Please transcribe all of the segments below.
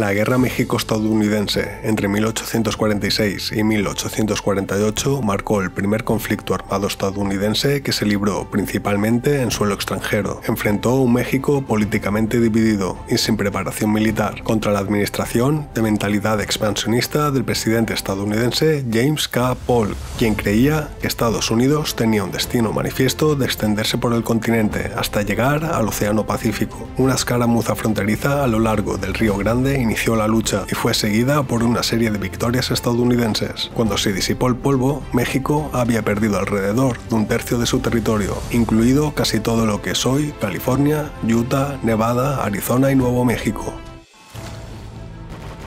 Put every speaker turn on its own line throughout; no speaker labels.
La Guerra México-Estadounidense entre 1846 y 1848 marcó el primer conflicto armado estadounidense que se libró principalmente en suelo extranjero. Enfrentó un México políticamente dividido y sin preparación militar contra la administración de mentalidad expansionista del presidente estadounidense James K. Polk, quien creía que Estados Unidos tenía un destino manifiesto de extenderse por el continente hasta llegar al Océano Pacífico. Una escaramuza fronteriza a lo largo del Río Grande inició la lucha y fue seguida por una serie de victorias estadounidenses. Cuando se disipó el polvo, México había perdido alrededor de un tercio de su territorio, incluido casi todo lo que es hoy California, Utah, Nevada, Arizona y Nuevo México.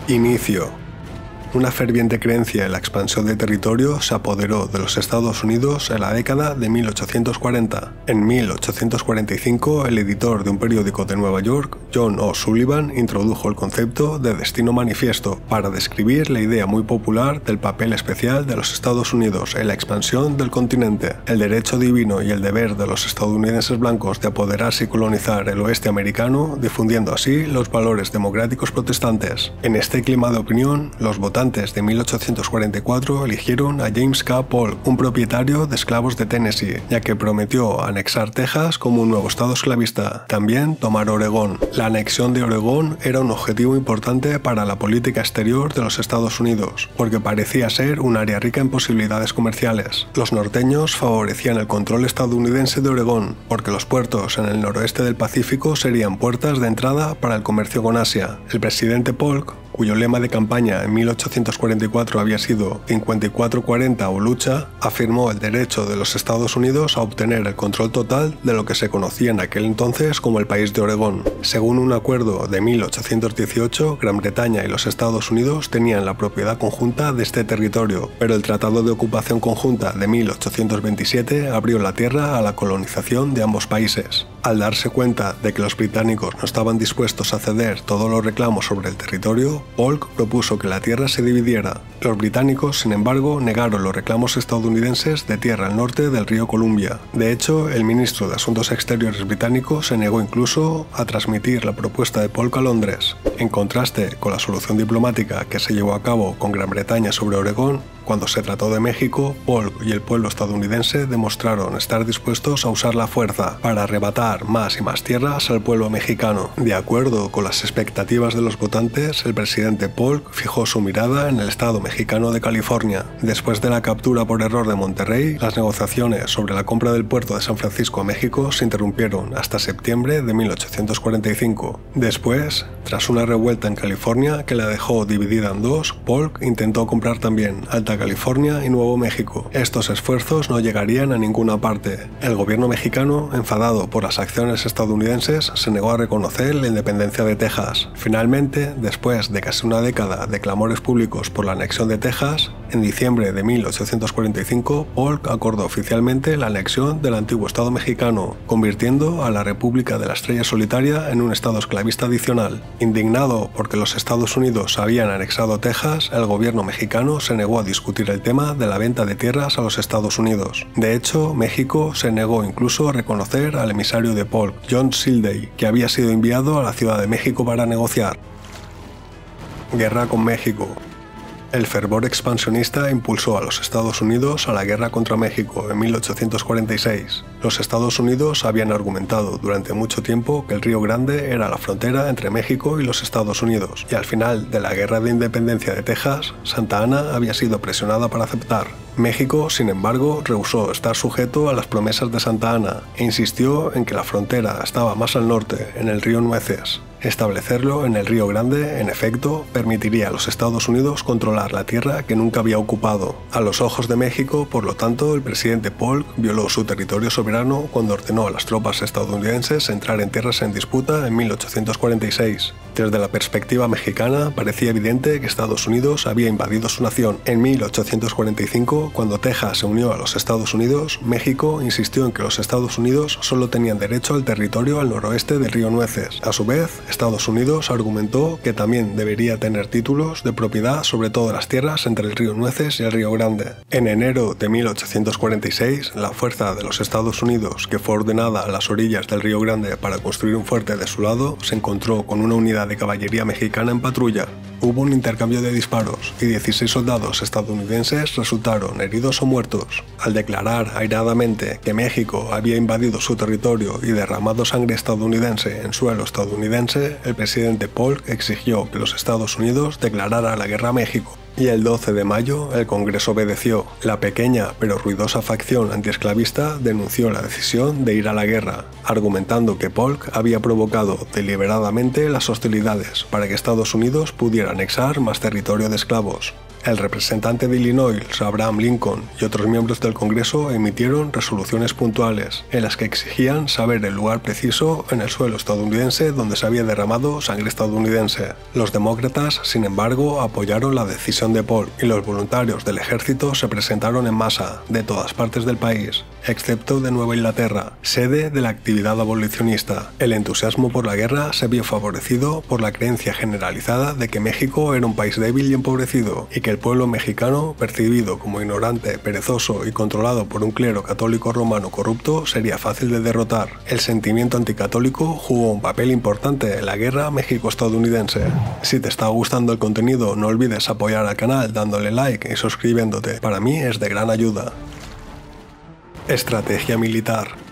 Inicio. Una ferviente creencia en la expansión de territorio se apoderó de los Estados Unidos en la década de 1840. En 1845, el editor de un periódico de Nueva York, John O. Sullivan, introdujo el concepto de destino manifiesto para describir la idea muy popular del papel especial de los Estados Unidos en la expansión del continente, el derecho divino y el deber de los estadounidenses blancos de apoderarse y colonizar el oeste americano, difundiendo así los valores democráticos protestantes. En este clima de opinión, los votantes de 1844 eligieron a James K. Polk, un propietario de esclavos de Tennessee, ya que prometió anexar Texas como un nuevo estado esclavista. También tomar Oregón. La anexión de Oregón era un objetivo importante para la política exterior de los Estados Unidos, porque parecía ser un área rica en posibilidades comerciales. Los norteños favorecían el control estadounidense de Oregón, porque los puertos en el noroeste del Pacífico serían puertas de entrada para el comercio con Asia. El presidente Polk, cuyo lema de campaña en 1844 había sido 54-40 o lucha, afirmó el derecho de los Estados Unidos a obtener el control total de lo que se conocía en aquel entonces como el país de Oregón. Según un acuerdo de 1818, Gran Bretaña y los Estados Unidos tenían la propiedad conjunta de este territorio, pero el Tratado de Ocupación Conjunta de 1827 abrió la tierra a la colonización de ambos países. Al darse cuenta de que los británicos no estaban dispuestos a ceder todos los reclamos sobre el territorio, Polk propuso que la tierra se dividiera. Los británicos, sin embargo, negaron los reclamos estadounidenses de tierra al norte del río Columbia. De hecho, el ministro de Asuntos Exteriores británico se negó incluso a transmitir la propuesta de Polk a Londres. En contraste con la solución diplomática que se llevó a cabo con Gran Bretaña sobre Oregón, cuando se trató de México, Polk y el pueblo estadounidense demostraron estar dispuestos a usar la fuerza para arrebatar más y más tierras al pueblo mexicano. De acuerdo con las expectativas de los votantes, el presidente Polk fijó su mirada en el estado mexicano de California. Después de la captura por error de Monterrey, las negociaciones sobre la compra del puerto de San Francisco a México se interrumpieron hasta septiembre de 1845. Después, tras una revuelta en California que la dejó dividida en dos, Polk intentó comprar también Alta California y Nuevo México. Estos esfuerzos no llegarían a ninguna parte. El gobierno mexicano, enfadado por las acciones estadounidenses, se negó a reconocer la independencia de Texas. Finalmente, después de casi una década de clamores públicos por la anexión de Texas, en diciembre de 1845, Polk acordó oficialmente la anexión del antiguo estado mexicano, convirtiendo a la República de la Estrella Solitaria en un estado esclavista adicional. Indignado porque los Estados Unidos habían anexado Texas, el gobierno mexicano se negó a discutir el tema de la venta de tierras a los Estados Unidos. De hecho, México se negó incluso a reconocer al emisario de Polk, John Sildey, que había sido enviado a la Ciudad de México para negociar. Guerra con México. El fervor expansionista impulsó a los Estados Unidos a la guerra contra México en 1846. Los Estados Unidos habían argumentado durante mucho tiempo que el Río Grande era la frontera entre México y los Estados Unidos, y al final de la Guerra de Independencia de Texas, Santa Ana había sido presionada para aceptar. México, sin embargo, rehusó estar sujeto a las promesas de Santa Ana e insistió en que la frontera estaba más al norte, en el río Nueces. Establecerlo en el Río Grande, en efecto, permitiría a los Estados Unidos controlar la tierra que nunca había ocupado. A los ojos de México, por lo tanto, el presidente Polk violó su territorio soberano cuando ordenó a las tropas estadounidenses entrar en tierras en disputa en 1846. Desde la perspectiva mexicana, parecía evidente que Estados Unidos había invadido su nación. En 1845, cuando Texas se unió a los Estados Unidos, México insistió en que los Estados Unidos solo tenían derecho al territorio al noroeste del río Nueces. A su vez, Estados Unidos argumentó que también debería tener títulos de propiedad sobre todas las tierras entre el río Nueces y el río Grande. En enero de 1846, la fuerza de los Estados Unidos, que fue ordenada a las orillas del río Grande para construir un fuerte de su lado, se encontró con una unidad de caballería mexicana en patrulla. Hubo un intercambio de disparos y 16 soldados estadounidenses resultaron heridos o muertos. Al declarar airadamente que México había invadido su territorio y derramado sangre estadounidense en suelo estadounidense, el presidente Polk exigió que los Estados Unidos declararan la guerra a México. Y el 12 de mayo el Congreso obedeció. La pequeña pero ruidosa facción antiesclavista denunció la decisión de ir a la guerra, argumentando que Polk había provocado deliberadamente las hostilidades para que Estados Unidos pudiera anexar más territorio de esclavos. El representante de Illinois, Abraham Lincoln, y otros miembros del Congreso emitieron resoluciones puntuales, en las que exigían saber el lugar preciso en el suelo estadounidense donde se había derramado sangre estadounidense. Los demócratas, sin embargo, apoyaron la decisión de Polk, y los voluntarios del ejército se presentaron en masa, de todas partes del país, excepto de Nueva Inglaterra, sede de la actividad abolicionista. El entusiasmo por la guerra se vio favorecido por la creencia generalizada de que México era un país débil y empobrecido, y que el pueblo mexicano, percibido como ignorante, perezoso y controlado por un clero católico romano corrupto, sería fácil de derrotar. El sentimiento anticatólico jugó un papel importante en la guerra México-estadounidense. Si te está gustando el contenido, no olvides apoyar al canal dándole like y suscribiéndote. Para mí es de gran ayuda. Estrategia militar.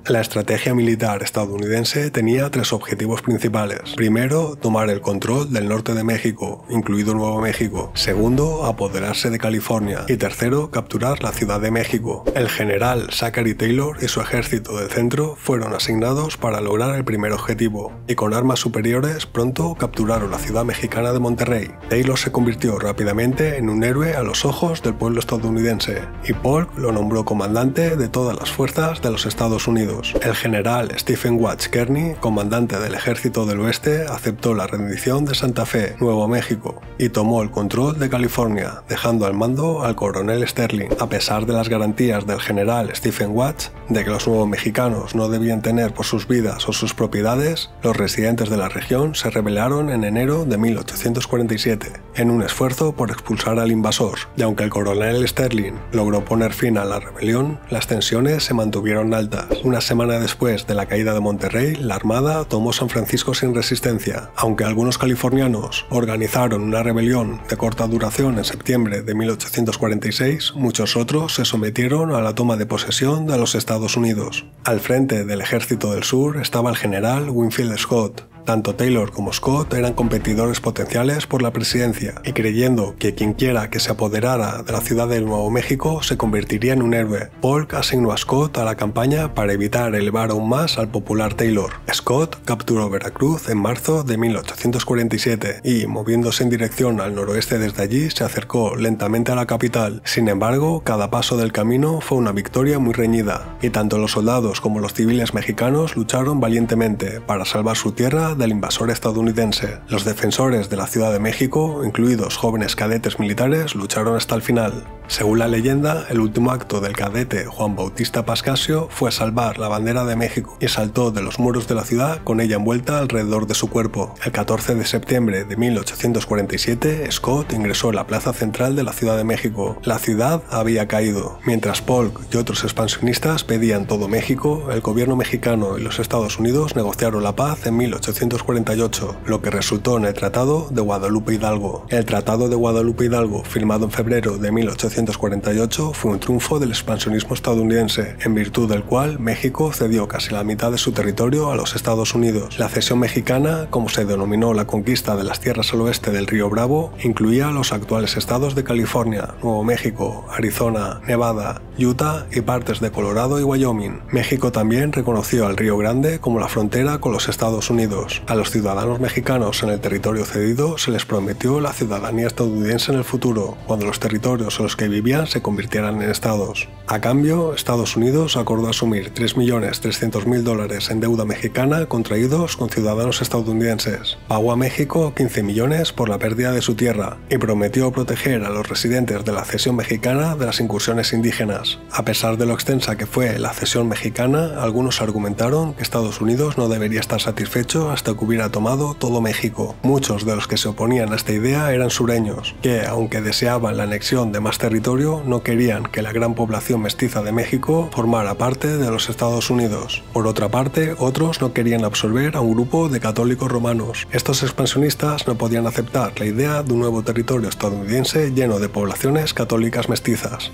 La estrategia militar estadounidense tenía tres objetivos principales. Primero, tomar el control del norte de México, incluido Nuevo México. Segundo, apoderarse de California. Y tercero, capturar la Ciudad de México. El general Zachary Taylor y su ejército del centro fueron asignados para lograr el primer objetivo, y con armas superiores pronto capturaron la ciudad mexicana de Monterrey. Taylor se convirtió rápidamente en un héroe a los ojos del pueblo estadounidense, y Polk lo nombró comandante de todas las fuerzas de los Estados Unidos. El general Stephen Watts Kearny, comandante del Ejército del Oeste, aceptó la rendición de Santa Fe, Nuevo México, y tomó el control de California, dejando al mando al coronel Sterling. A pesar de las garantías del general Stephen Watts de que los nuevos mexicanos no debían temer por sus vidas o sus propiedades, los residentes de la región se rebelaron en enero de 1847, en un esfuerzo por expulsar al invasor, y aunque el coronel Sterling logró poner fin a la rebelión, las tensiones se mantuvieron altas. Una semana después de la caída de Monterrey, la Armada tomó San Francisco sin resistencia. Aunque algunos californianos organizaron una rebelión de corta duración en septiembre de 1846, muchos otros se sometieron a la toma de posesión de los Estados Unidos. Al frente del Ejército del Sur estaba el general Winfield Scott. Tanto Taylor como Scott eran competidores potenciales por la presidencia, y creyendo que quienquiera que se apoderara de la ciudad de Nuevo México se convertiría en un héroe, Polk asignó a Scott a la campaña para evitar elevar aún más al popular Taylor. Scott capturó Veracruz en marzo de 1847 y, moviéndose en dirección al noroeste desde allí, se acercó lentamente a la capital. Sin embargo, cada paso del camino fue una victoria muy reñida, y tanto los soldados como los civiles mexicanos lucharon valientemente para salvar su tierra del invasor estadounidense. Los defensores de la Ciudad de México, incluidos jóvenes cadetes militares, lucharon hasta el final. Según la leyenda, el último acto del cadete Juan Bautista Pascasio fue salvar la bandera de México y saltó de los muros de la ciudad con ella envuelta alrededor de su cuerpo. El 14 de septiembre de 1847, Scott ingresó en la plaza central de la Ciudad de México. La ciudad había caído. Mientras Polk y otros expansionistas pedían todo México, el gobierno mexicano y los Estados Unidos negociaron la paz en 1848, lo que resultó en el Tratado de Guadalupe Hidalgo. El Tratado de Guadalupe Hidalgo, firmado en febrero de 1848, fue un triunfo del expansionismo estadounidense, en virtud del cual México cedió casi la mitad de su territorio a los Estados Unidos. La cesión mexicana, como se denominó la conquista de las tierras al oeste del río Bravo, incluía los actuales estados de California, Nuevo México, Arizona, Nevada, Utah y partes de Colorado y Wyoming. México también reconoció al Río Grande como la frontera con los Estados Unidos. A los ciudadanos mexicanos en el territorio cedido se les prometió la ciudadanía estadounidense en el futuro, cuando los territorios en los que vivían se convirtieran en estados. A cambio, Estados Unidos acordó asumir $3.300.000 en deuda mexicana contraídos con ciudadanos estadounidenses. Pagó a México 15 millones por la pérdida de su tierra y prometió proteger a los residentes de la cesión mexicana de las incursiones indígenas. A pesar de lo extensa que fue la cesión mexicana, algunos argumentaron que Estados Unidos no debería estar satisfecho hasta hasta que hubiera tomado todo México. Muchos de los que se oponían a esta idea eran sureños, que, aunque deseaban la anexión de más territorio, no querían que la gran población mestiza de México formara parte de los Estados Unidos. Por otra parte, otros no querían absorber a un grupo de católicos romanos. Estos expansionistas no podían aceptar la idea de un nuevo territorio estadounidense lleno de poblaciones católicas mestizas.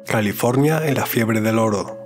California y la fiebre del oro.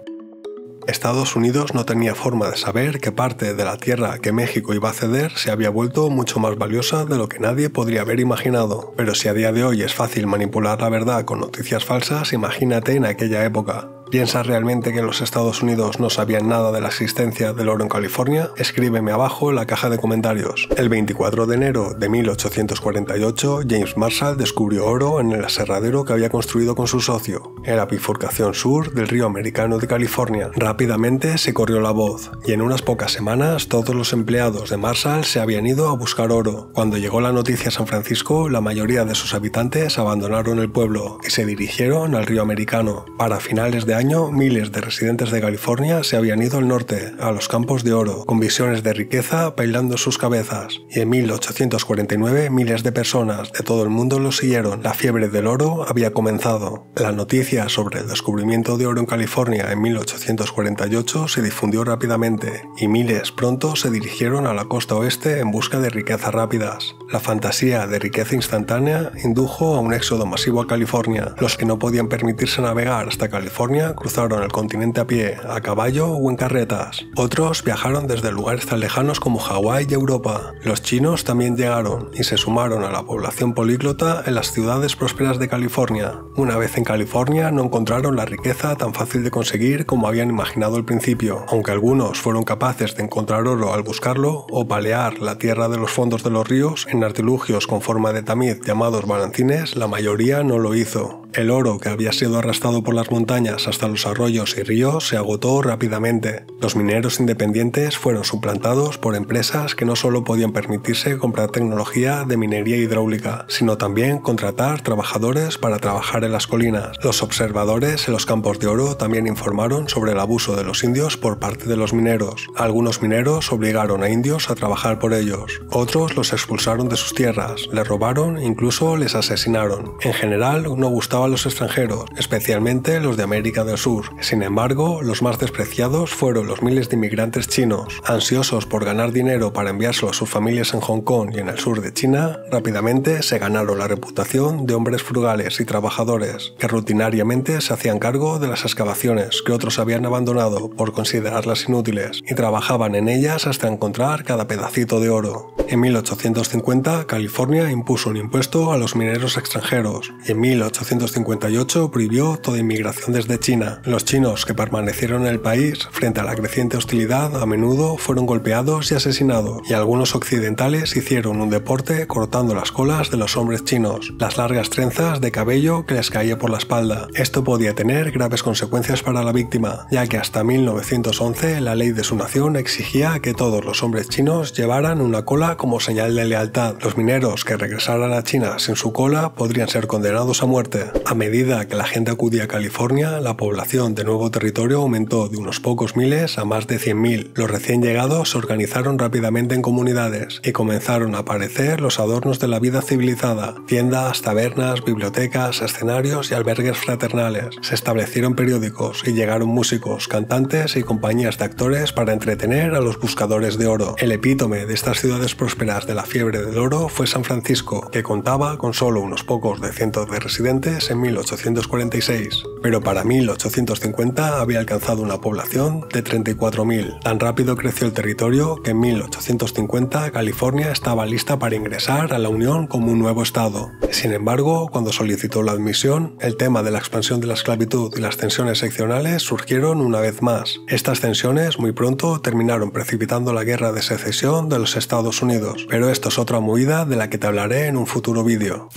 Estados Unidos no tenía forma de saber que parte de la tierra que México iba a ceder se había vuelto mucho más valiosa de lo que nadie podría haber imaginado. Pero si a día de hoy es fácil manipular la verdad con noticias falsas, imagínate en aquella época. ¿Piensas realmente que los Estados Unidos no sabían nada de la existencia del oro en California? Escríbeme abajo en la caja de comentarios. El 24 de enero de 1848, James Marshall descubrió oro en el aserradero que había construido con su socio, en la bifurcación sur del río Americano de California. Rápidamente se corrió la voz, y en unas pocas semanas todos los empleados de Marshall se habían ido a buscar oro. Cuando llegó la noticia a San Francisco, la mayoría de sus habitantes abandonaron el pueblo y se dirigieron al río Americano. Para finales de año, miles de residentes de California se habían ido al norte, a los campos de oro, con visiones de riqueza bailando en sus cabezas. Y en 1849, miles de personas de todo el mundo lo siguieron. La fiebre del oro había comenzado. La noticia sobre el descubrimiento de oro en California en 1848 se difundió rápidamente, y miles pronto se dirigieron a la costa oeste en busca de riquezas rápidas. La fantasía de riqueza instantánea indujo a un éxodo masivo a California. Los que no podían permitirse navegar hasta California cruzaron el continente a pie, a caballo o en carretas. Otros viajaron desde lugares tan lejanos como Hawái y Europa. Los chinos también llegaron y se sumaron a la población políglota en las ciudades prósperas de California. Una vez en California no encontraron la riqueza tan fácil de conseguir como habían imaginado al principio. Aunque algunos fueron capaces de encontrar oro al buscarlo o balear la tierra de los fondos de los ríos en artilugios con forma de tamiz llamados balancines, la mayoría no lo hizo. El oro que había sido arrastrado por las montañas hasta los arroyos y ríos se agotó rápidamente. Los mineros independientes fueron suplantados por empresas que no solo podían permitirse comprar tecnología de minería hidráulica, sino también contratar trabajadores para trabajar en las colinas. Los observadores en los campos de oro también informaron sobre el abuso de los indios por parte de los mineros. Algunos mineros obligaron a indios a trabajar por ellos. Otros los expulsaron de sus tierras, les robaron e incluso les asesinaron. En general, no gustaban a los extranjeros, especialmente los de América del Sur. Sin embargo, los más despreciados fueron los miles de inmigrantes chinos. Ansiosos por ganar dinero para enviárselo a sus familias en Hong Kong y en el sur de China, rápidamente se ganaron la reputación de hombres frugales y trabajadores, que rutinariamente se hacían cargo de las excavaciones que otros habían abandonado por considerarlas inútiles, y trabajaban en ellas hasta encontrar cada pedacito de oro. En 1850, California impuso un impuesto a los mineros extranjeros, y en 1858 prohibió toda inmigración desde China. Los chinos que permanecieron en el país frente a la creciente hostilidad a menudo fueron golpeados y asesinados, y algunos occidentales hicieron un deporte cortando las colas de los hombres chinos, las largas trenzas de cabello que les caía por la espalda. Esto podía tener graves consecuencias para la víctima, ya que hasta 1911 la ley de su nación exigía que todos los hombres chinos llevaran una cola como señal de lealtad. Los mineros que regresaran a China sin su cola podrían ser condenados a muerte. A medida que la gente acudía a California, la población de nuevo territorio aumentó de unos pocos miles a más de 100.000. Los recién llegados se organizaron rápidamente en comunidades y comenzaron a aparecer los adornos de la vida civilizada: tiendas, tabernas, bibliotecas, escenarios y albergues fraternales. Se establecieron periódicos y llegaron músicos, cantantes y compañías de actores para entretener a los buscadores de oro. El epítome de estas ciudades prósperas de la fiebre del oro fue San Francisco, que contaba con solo unos pocos de cientos de residentes en 1846, pero para 1850 había alcanzado una población de 34.000. Tan rápido creció el territorio que en 1850 California estaba lista para ingresar a la Unión como un nuevo estado. Sin embargo, cuando solicitó la admisión, el tema de la expansión de la esclavitud y las tensiones seccionales surgieron una vez más. Estas tensiones muy pronto terminaron precipitando la guerra de secesión de los Estados Unidos, pero esto es otra movida de la que te hablaré en un futuro vídeo.